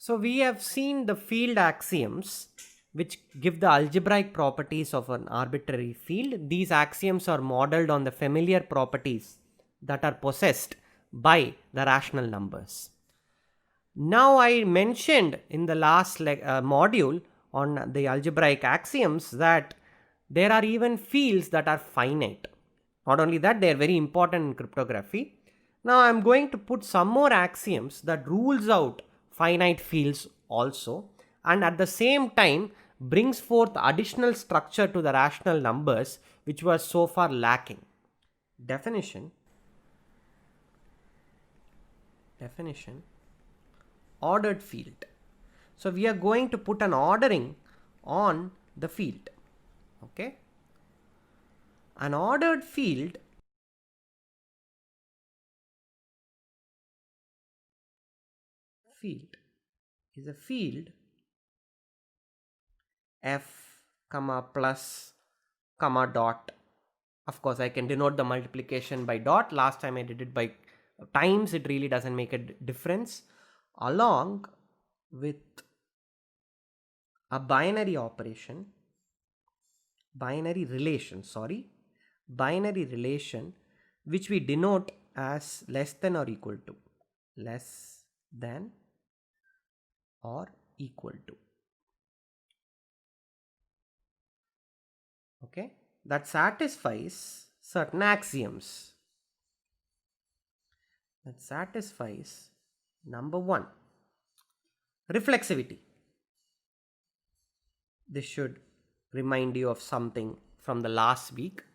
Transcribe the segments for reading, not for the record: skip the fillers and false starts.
So we have seen the field axioms which give the algebraic properties of an arbitrary field. These axioms are modeled on the familiar properties that are possessed by the rational numbers. Now I mentioned in the last module on the algebraic axioms that there are even fields that are finite. Not only that, they are very important in cryptography. Now I am going to put some more axioms that rules out finite fields also, and at the same time brings forth additional structure to the rational numbers which was so far lacking. Definition, ordered field. So we are going to put an ordering on the field. Okay, an ordered field is a field f comma plus comma dot. Of course I can denote the multiplication by dot. Last time I did it by times, it really doesn't make a difference, along with a binary relation which we denote as less than or equal to. Okay, that satisfies certain axioms. Number one, reflexivity. This should remind you of something from the last week.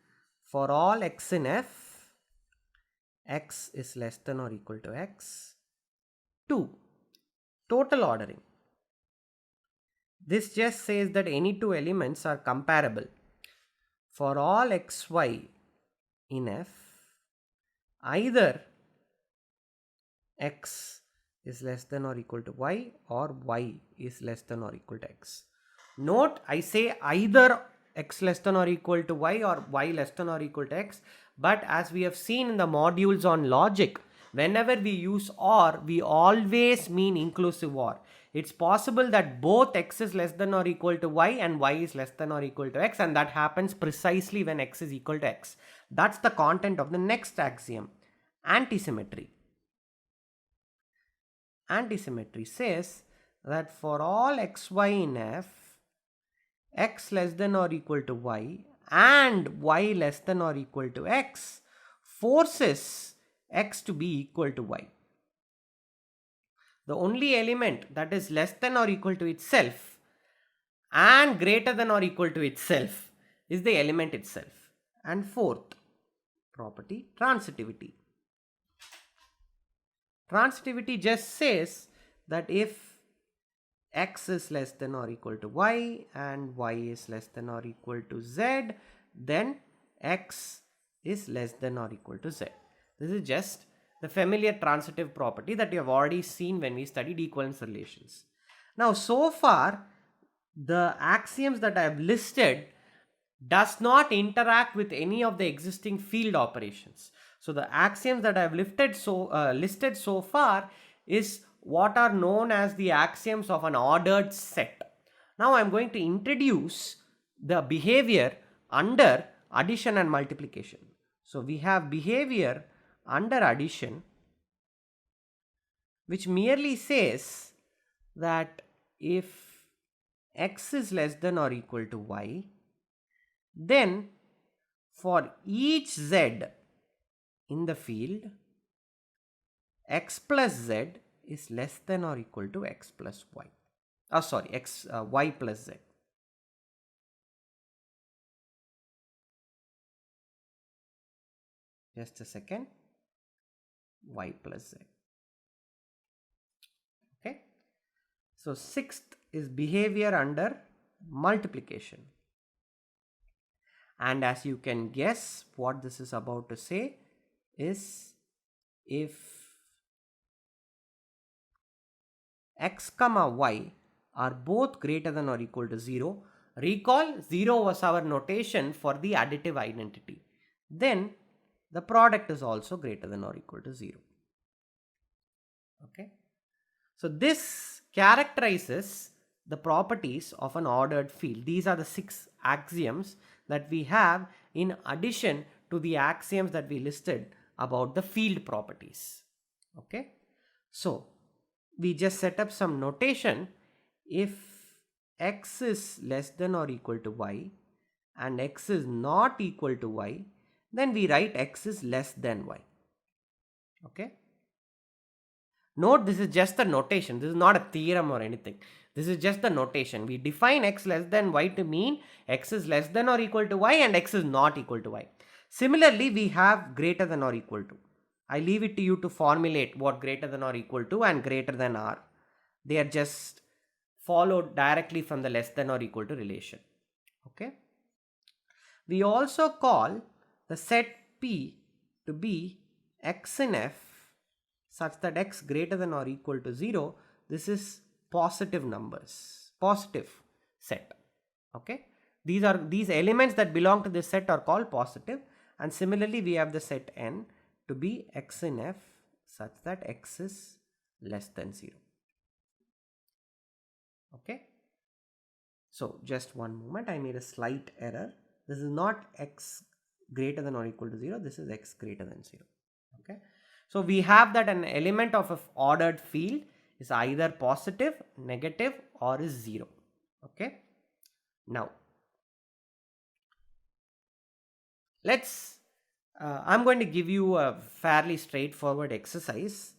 For all x in f, x is less than or equal to x. 2. Total ordering. This just says that any two elements are comparable. For all xy in f, either x is less than or equal to y or y is less than or equal to x. Note, I say either x less than or equal to y or y less than or equal to x, but as we have seen in the modules on logic, whenever we use or, we always mean inclusive or. It's possible that both x is less than or equal to y and y is less than or equal to x, and that happens precisely when x is equal to x. That's the content of the next axiom, antisymmetry. Antisymmetry says that for all xy in f, x less than or equal to y and y less than or equal to x forces x to be equal to y. The only element that is less than or equal to itself and greater than or equal to itself is the element itself. And fourth property, transitivity. Transitivity just says that if x is less than or equal to y and y is less than or equal to z, then x is less than or equal to z. This is just the familiar transitive property that you have already seen when we studied equivalence relations. Now, so far, the axioms that I have listed does not interact with any of the existing field operations. So the axioms that I have listed so far is what are known as the axioms of an ordered set. Now I am going to introduce the behavior under addition and multiplication. So we have behavior under addition, which merely says that if x is less than or equal to y, then for each z in the field, x plus z is less than or equal to x plus y. Y plus z. Just a second. Y plus z. Okay. So sixth is behavior under multiplication. And as you can guess, what this is about to say is if x comma y are both greater than or equal to 0, recall 0 was our notation for the additive identity, then the product is also greater than or equal to 0. Okay. So this characterizes the properties of an ordered field. These are the 6 axioms that we have in addition to the axioms that we listed about the field properties. Okay, so we just set up some notation. If x is less than or equal to y and x is not equal to y, then we write x is less than y. Okay, note this is just a notation, this is not a theorem or anything. This is just the notation. We define x less than y to mean x is less than or equal to y and x is not equal to y. Similarly, we have greater than or equal to. I leave it to you to formulate what greater than or equal to and greater than are. They are just followed directly from the less than or equal to relation. Okay. We also call the set P to be x in F such that x greater than or equal to 0. This is positive numbers, positive set. Okay. These elements that belong to this set are called positive, and similarly we have the set N to be x in F such that x is less than 0. Okay. So just one moment, I made a slight error. This is not x greater than or equal to 0. This is x greater than 0. Okay. So we have that an element of an ordered field is either positive, negative, or is 0. Okay. Now, I'm going to give you a fairly straightforward exercise.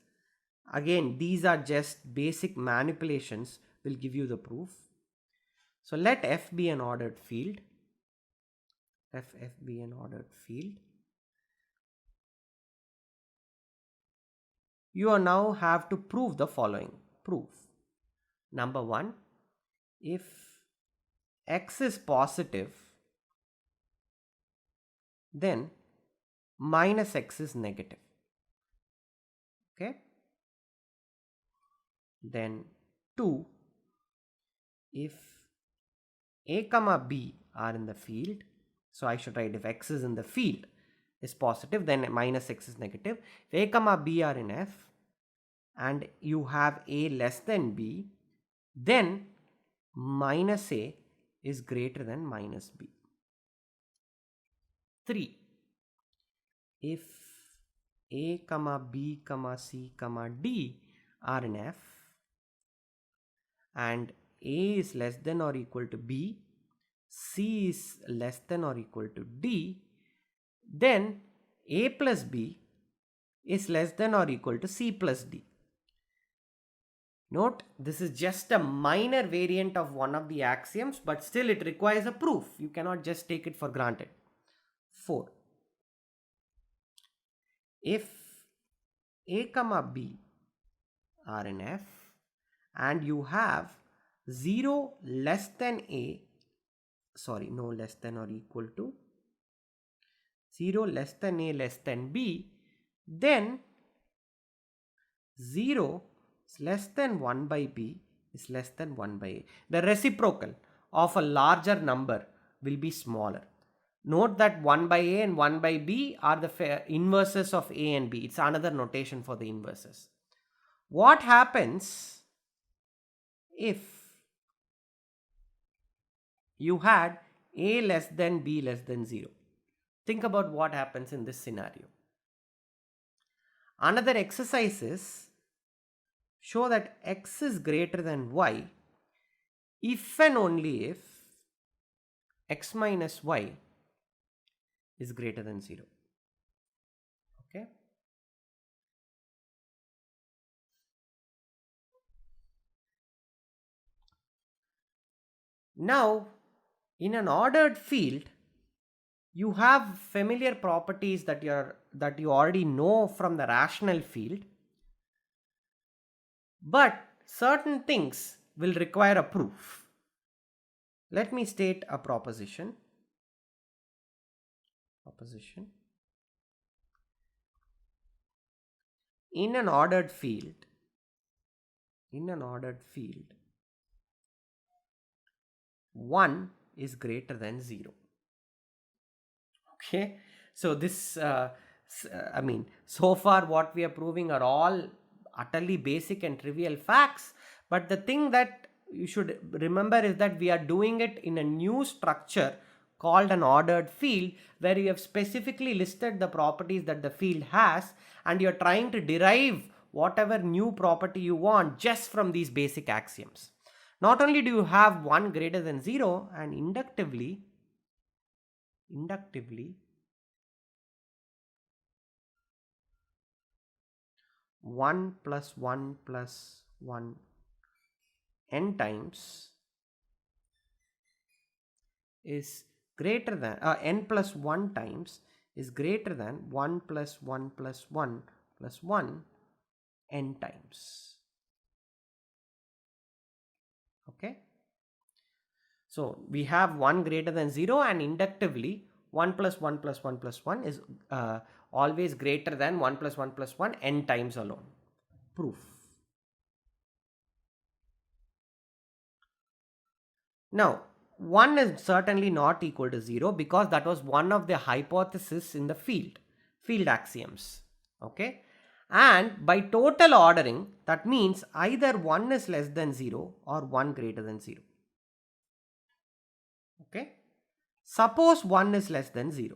Again, these are just basic manipulations, will give you the proof. So let F be an ordered field. F be an ordered field. You now have to prove the following. Proof. Number 1, if x is positive, then minus x is negative. Okay. Then 2, if a comma b are in the field, so I should write if x is in the field is positive, then minus x is negative. If a comma b are in F and you have a less than b, then minus a is greater than minus b. 3, if a comma b comma c comma d are in F and a is less than or equal to b, c is less than or equal to d, then a plus b is less than or equal to c plus d. Note, this is just a minor variant of one of the axioms, but still it requires a proof. You cannot just take it for granted. 4, if a comma b are in F and you have 0 less than a, sorry, no less than or equal to, 0 less than a less than b, then 0 is less than 1 by b is less than 1 by a. The reciprocal of a larger number will be smaller. Note that 1 by a and 1 by b are the inverses of a and b. It's another notation for the inverses. What happens if you had a less than b less than 0? Think about what happens in this scenario. Another exercise is show that x is greater than y if and only if x minus y is greater than 0. Okay. Now, in an ordered field, you have familiar properties that you already know from the rational field, but certain things will require a proof. Let me state a proposition. In an ordered field, 1 is greater than 0. Okay, so this I mean, so far what we are proving are all utterly basic and trivial facts, But the thing that you should remember is that we are doing it in a new structure called an ordered field, where you have specifically listed the properties that the field has, and you're trying to derive whatever new property you want just from these basic axioms. Not only do you have 1 greater than 0, and inductively 1 plus 1 plus 1 n times is greater than n plus 1 times is greater than 1 plus 1 plus 1 plus 1 n times. Okay, so we have 1 greater than 0, and inductively 1 plus 1 plus 1 plus 1 is always greater than 1 plus 1 plus 1 n times alone. Proof. Now 1 is certainly not equal to 0, because that was one of the hypotheses in the field axioms. Okay, and by total ordering, that means either 1 is less than 0 or 1 greater than 0. Okay, suppose 1 is less than 0.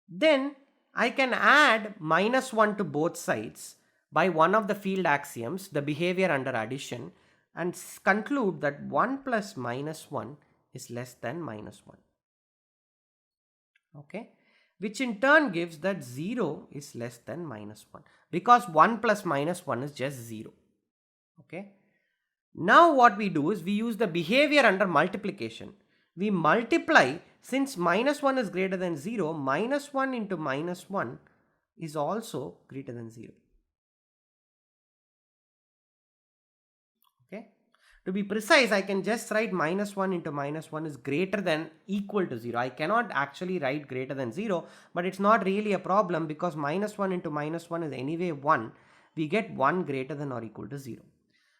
Then I can add minus 1 to both sides by one of the field axioms, the behavior under addition, and conclude that 1 plus minus 1 is less than minus 1. Okay, which in turn gives that 0 is less than minus 1, because 1 plus minus 1 is just 0. Okay, now what we do is we use the behavior under multiplication. We multiply, since minus 1 is greater than 0, minus 1 into minus 1 is also greater than 0. Okay, to be precise, I can just write minus 1 into minus 1 is greater than equal to 0. I cannot actually write greater than 0, but it's not really a problem, because minus 1 into minus 1 is anyway 1. We get 1 greater than or equal to 0.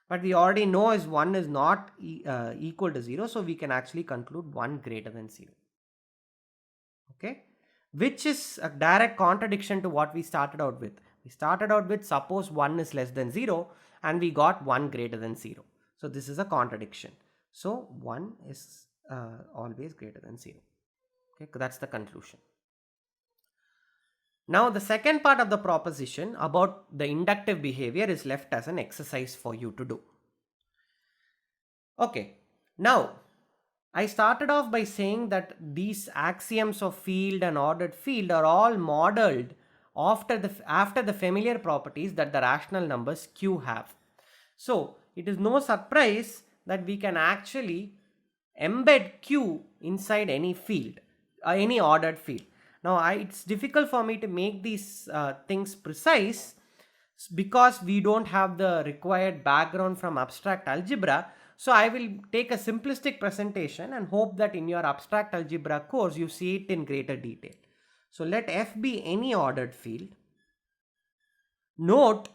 But we already know is 1 is not equal to 0, so we can actually conclude 1 greater than 0. Okay, which is a direct contradiction to what we started out with. We started out with suppose 1 is less than 0, and we got 1 greater than 0. So this is a contradiction. So 1 is always greater than 0. Okay, that's the conclusion. Now the second part of the proposition about the inductive behavior is left as an exercise for you to do. Okay, now I started off by saying that these axioms of field and ordered field are all modeled after the familiar properties that the rational numbers Q have. So it is no surprise that we can actually embed Q inside any field, any ordered field. Now it's difficult for me to make these things precise, because we don't have the required background from abstract algebra. So I will take a simplistic presentation and hope that in your abstract algebra course you see it in greater detail. So let F be any ordered field. Note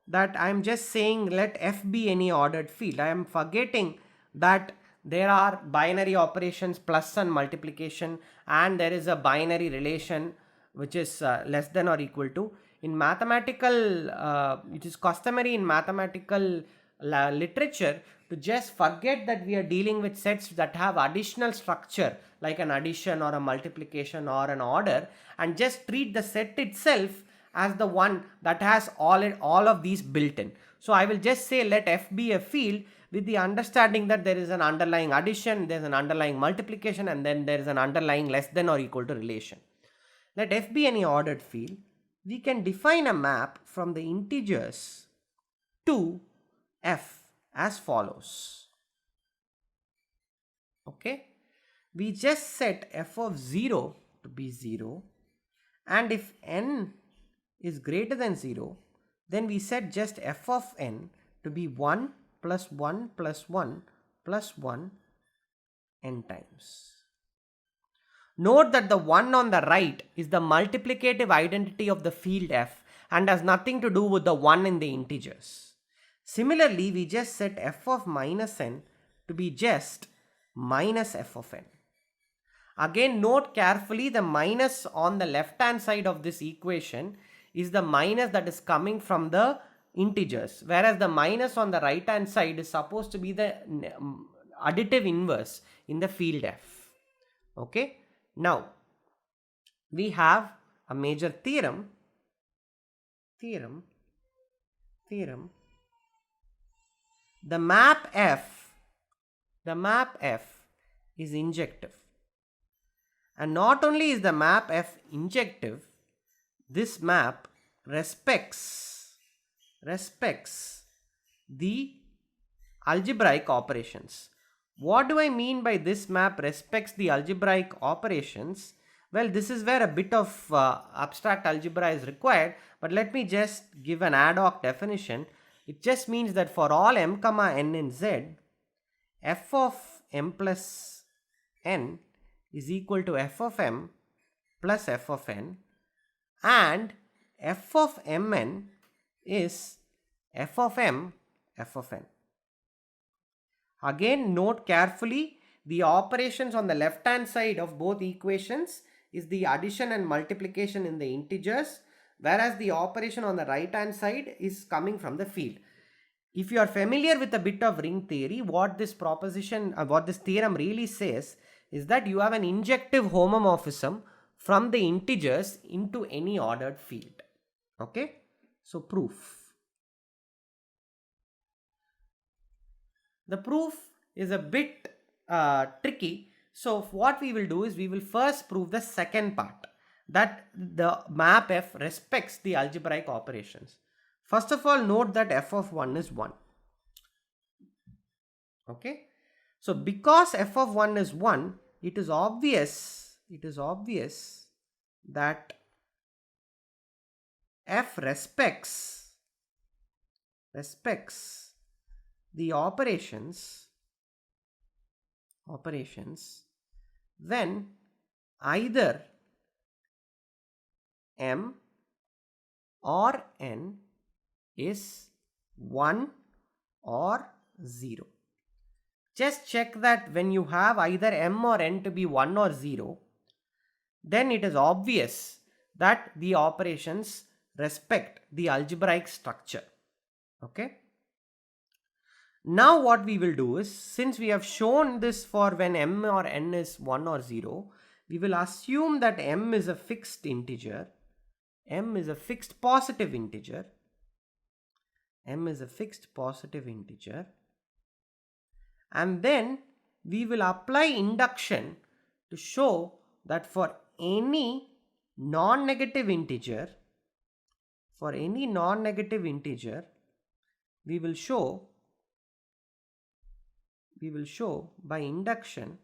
that I am just saying let F be any ordered field. I am forgetting that there are binary operations, plus and multiplication, and there is a binary relation which is less than or equal to. In mathematical, it is customary in mathematical literature to just forget that we are dealing with sets that have additional structure, like an addition or a multiplication or an order, and just treat the set itself as the one that has all of these built in. So I will just say let F be a field with the understanding that there is an underlying addition, there is an underlying multiplication, and then there is an underlying less than or equal to relation. Let F be any ordered field. We can define a map from the integers to F as follows. Okay, we just set F of 0 to be 0, and if n is greater than 0, then we set just F of n to be 1 plus 1 plus 1 plus 1 n times. Note that the 1 on the right is the multiplicative identity of the field F and has nothing to do with the 1 in the integers. Similarly, we just set F of minus n to be just minus F of n. Again, note carefully the minus on the left hand side of this equation is the minus that is coming from the integers, whereas the minus on the right hand side is supposed to be the additive inverse in the field f. Okay, now we have a major theorem. The map f is injective, and not only is the map f injective, this map respects the algebraic operations. What do I mean by this map respects the algebraic operations? Well, this is where a bit of abstract algebra is required, but let me just give an ad hoc definition. It just means that for all m comma n in Z, f of m plus n is equal to f of m plus f of n, and f of mn is f of m f of n. Again, note carefully, the operations on the left hand side of both equations is the addition and multiplication in the integers, whereas the operation on the right hand side is coming from the field. If you are familiar with a bit of ring theory, what this theorem really says is that you have an injective homomorphism from the integers into any ordered field. Okay, so proof. The proof is a bit tricky. So what we will do is we will first prove the second part, that the map f respects the algebraic operations. First of all, note that f of 1 is 1. Okay, so because f of 1 is 1, it is obvious that f respects the operations when either m or n is 1 or 0. Just check that when you have either m or n to be 1 or 0, then it is obvious that the operations respect the algebraic structure. Okay. Now what we will do is, since we have shown this for when m or n is 1 or 0, we will assume that m is a fixed integer, m is a fixed positive integer, and then we will apply induction to show that for any non-negative integer, we will show by induction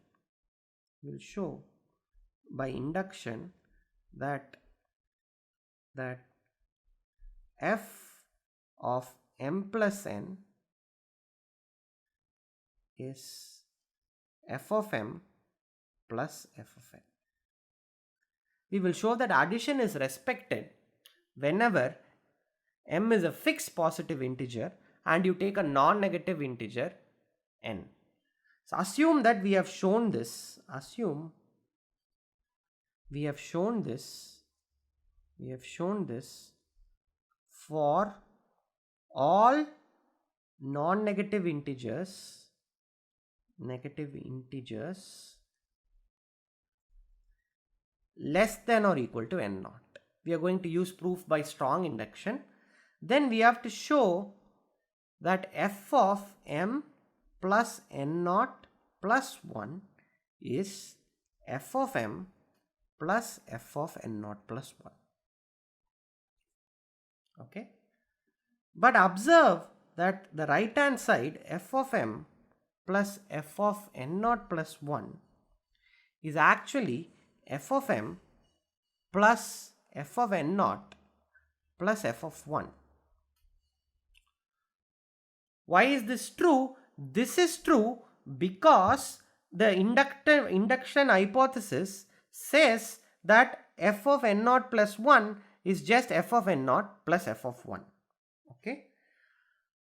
that f of m plus n is f of m plus f of n. We will show that addition is respected whenever m is a fixed positive integer and you take a non-negative integer n. So assume that we have shown this. We have shown this for all non-negative integers less than or equal to n naught. We are going to use proof by strong induction. Then we have to show that f of m plus n naught plus 1 is f of m plus f of n naught plus 1. Okay, but observe that the right hand side, f of m plus f of n naught plus 1, is actually f of m plus f of n naught plus f of 1. Why is this true? This is true because the induction hypothesis says that f of n naught plus 1 is just f of n naught plus f of 1. Okay,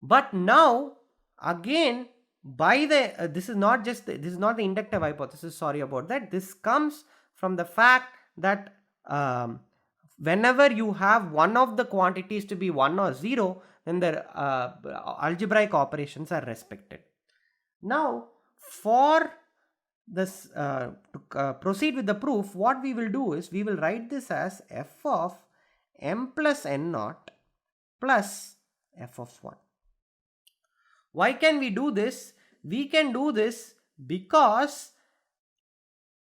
but now again, by the this is not the inductive hypothesis, sorry about that. This comes from the fact that whenever you have one of the quantities to be 1 or 0, then the algebraic operations are respected. Now, for this to proceed with the proof, what we will do is we will write this as f of m plus n naught plus f of 1. Why can we do this? We can do this because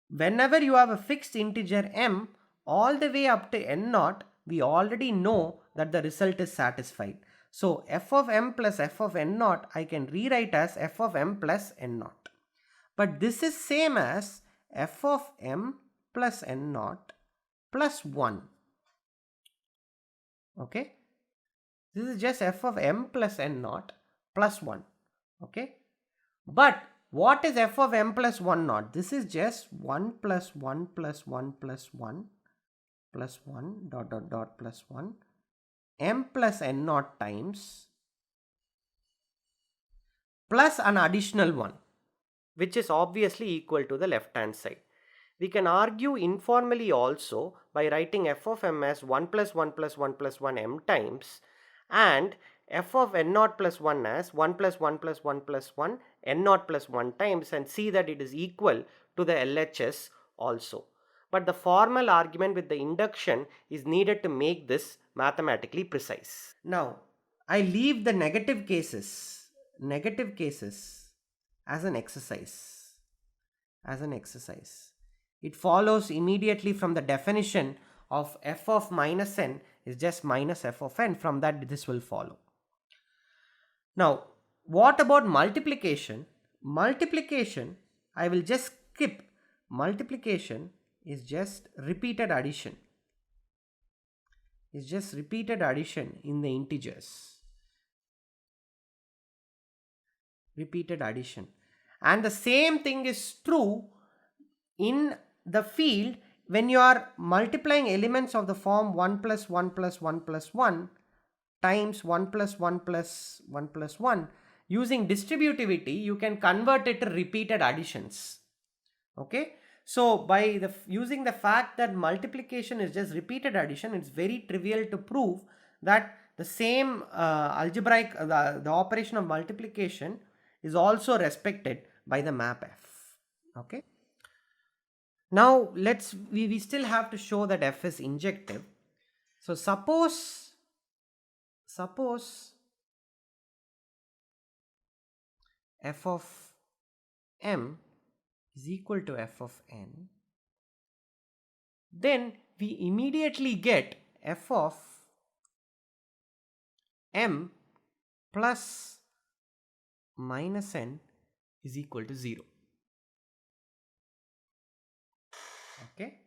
whenever you have a fixed integer m all the way up to n naught, we already know that the result is satisfied. So f of m plus f of n naught I can rewrite as f of m plus n naught. But this is same as f of m plus n naught plus 1. Okay. This is just f of m plus n naught plus 1. Okay. But what is f of m plus 1 naught? This is just 1 plus 1 plus 1 plus 1 plus 1 dot dot dot plus 1 m plus n naught times plus an additional 1, which is obviously equal to the left hand side. We can argue informally also by writing f of m as 1 plus 1 plus 1 plus 1 m times and f of n naught plus 1 as 1 plus 1 plus 1 plus 1 n naught plus 1 times, and see that it is equal to the LHS also. But the formal argument with the induction is needed to make this mathematically precise. Now, I leave the negative cases as an exercise. It follows immediately from the definition of f of minus n is just minus f of n. From that this will follow. Now, what about multiplication? Multiplication, I will just skip. Multiplication is just repeated addition. It's just repeated addition in the integers. Repeated addition. And the same thing is true in the field when you are multiplying elements of the form 1 plus 1 plus 1 plus 1 times 1 plus 1 plus 1 plus 1. Using distributivity, you can convert it to repeated additions. Okay. So by using the fact that multiplication is just repeated addition, it's very trivial to prove that the same algebraic, the operation of multiplication is also respected by the map f. Okay. Now we still have to show that f is injective. So suppose f of m is equal to f of n, then we immediately get f of m plus minus n is equal to 0. Okay,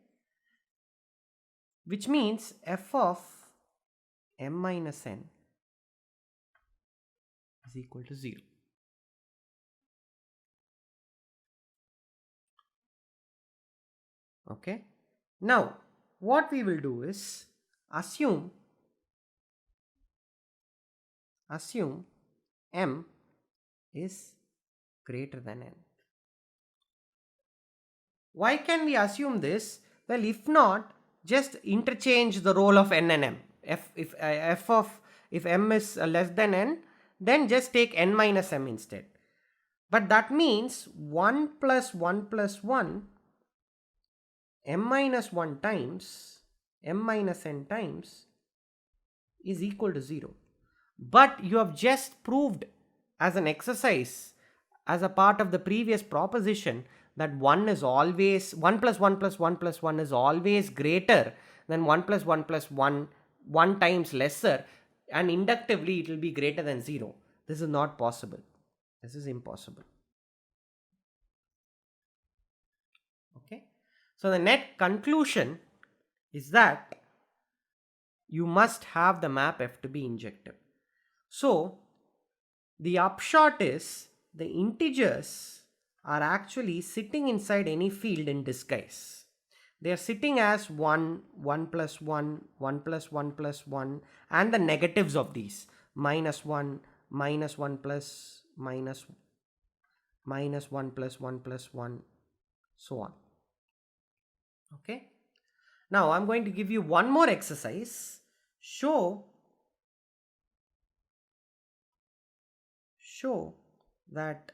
which means f of m minus n is equal to 0. Okay, now what we will do is assume m is greater than n. Why can we assume this? Well, if not, just interchange the role of n and m. If m is less than n, then just take n minus m instead. But that means 1 plus 1 plus 1 m minus 1 times m minus n times is equal to 0. But you have just proved as an exercise, as a part of the previous proposition, that 1 is always 1 plus 1 plus 1 plus 1 is always greater than 1 plus 1 plus 1 times lesser, and inductively it will be greater than 0. This is not possible. This is impossible. Okay. So the net conclusion is that you must have the map f to be injective. So the upshot is the integers are actually sitting inside any field in disguise. They are sitting as 1, 1 plus 1, 1 plus 1 plus 1, and the negatives of these minus 1, minus 1 plus minus 1 plus 1 plus 1, so on. Okay. Now I'm going to give you one more exercise. Show that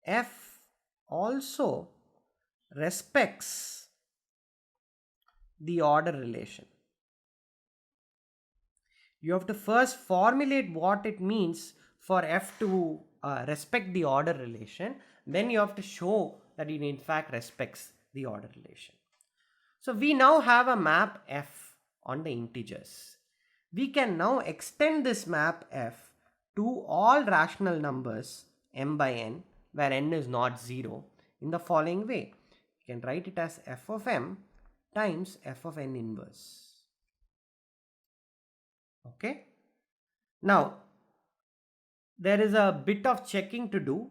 f also respects the order relation. You have to first formulate what it means for f to respect the order relation. Then you have to show that it in fact respects the order relation. So we now have a map f on the integers. We can now extend this map f to all rational numbers m by n, where n is not 0, in the following way. You can write it as f of m times f of n inverse. Okay. Now, there is a bit of checking to do.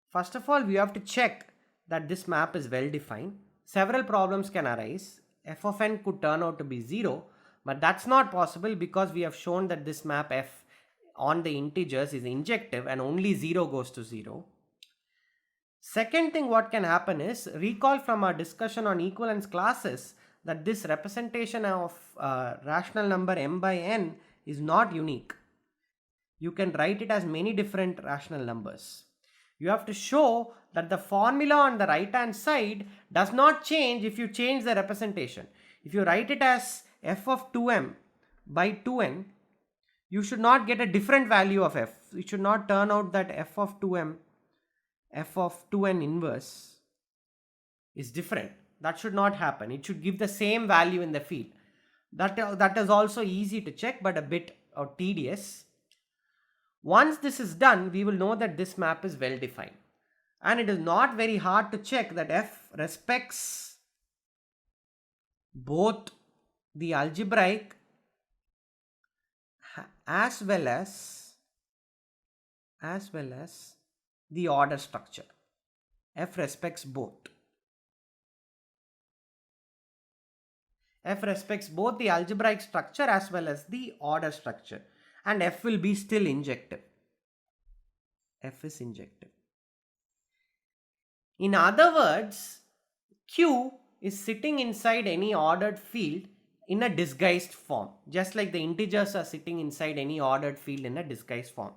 First of all, we have to check that this map is well defined. Several problems can arise. F of n could turn out to be 0, but that's not possible because we have shown that this map f on the integers is injective and only 0 goes to 0. Second thing what can happen is, recall from our discussion on equivalence classes that this representation of rational number m by n is not unique. You can write it as many different rational numbers. You have to show that the formula on the right hand side does not change if you change the representation. If you write it as f of 2m by 2n, you should not get a different value of f. It should not turn out that f of 2m, f of 2n inverse is different. That should not happen. It should give the same value in the field. That is also easy to check, but a bit tedious. Once this is done, we will know that this map is well defined. And it is not very hard to check that f respects both the algebraic as well as the order structure. F respects both. F respects both the algebraic structure as well as the order structure. And f will be still injective. F is injective. In other words, Q is sitting inside any ordered field in a disguised form, just like the integers are sitting inside any ordered field in a disguised form.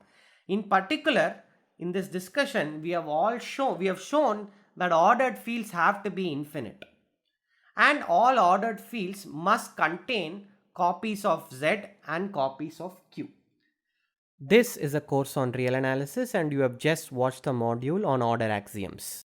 In particular, in this discussion, we have shown that ordered fields have to be infinite, and all ordered fields must contain copies of Z and copies of Q. This is a course on real analysis, and you have just watched the module on order axioms.